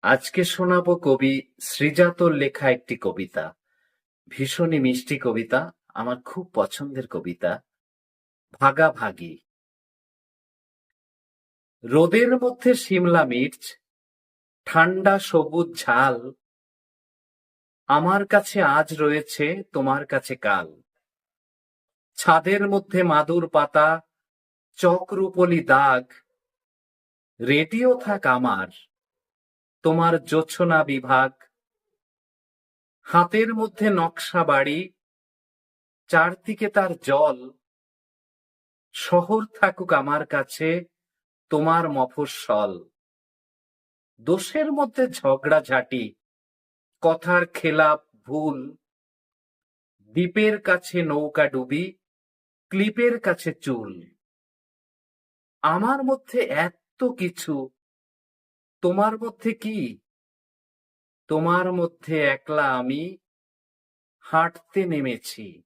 আজকে শোনাবো কবি শ্রীজাতর লেখা একটি কবিতা। ভীষণই মিষ্টি কবিতা, আমার খুব পছন্দের কবিতা। ভাগাভাগি। রোদের মধ্যে শিমলা মির্চ, ঠান্ডা সবুজ ঝাল, আমার কাছে আজ রয়েছে, তোমার কাছে কাল। ছাদের মধ্যে মাদুর পাতা, চকরুপলি দাগ, রেডিও থাক আমার, তোমার জোছনা বিভাগ। হাতের মধ্যে নকশা বাড়ি, চারদিকে তার জল, শহর থাকুক আমার কাছে, তোমার মফস্বল। দোষের মধ্যে ঝগড়াঝাটি, কথার খেলাপ ভুল, দ্বীপের কাছে নৌকা ডুবি, ক্লিপের কাছে চুল। আমার মধ্যে এত কিছু, তোমার মধ্যে কি? তোমার মধ্যে একলা আমি হাঁটতে নেমেছি।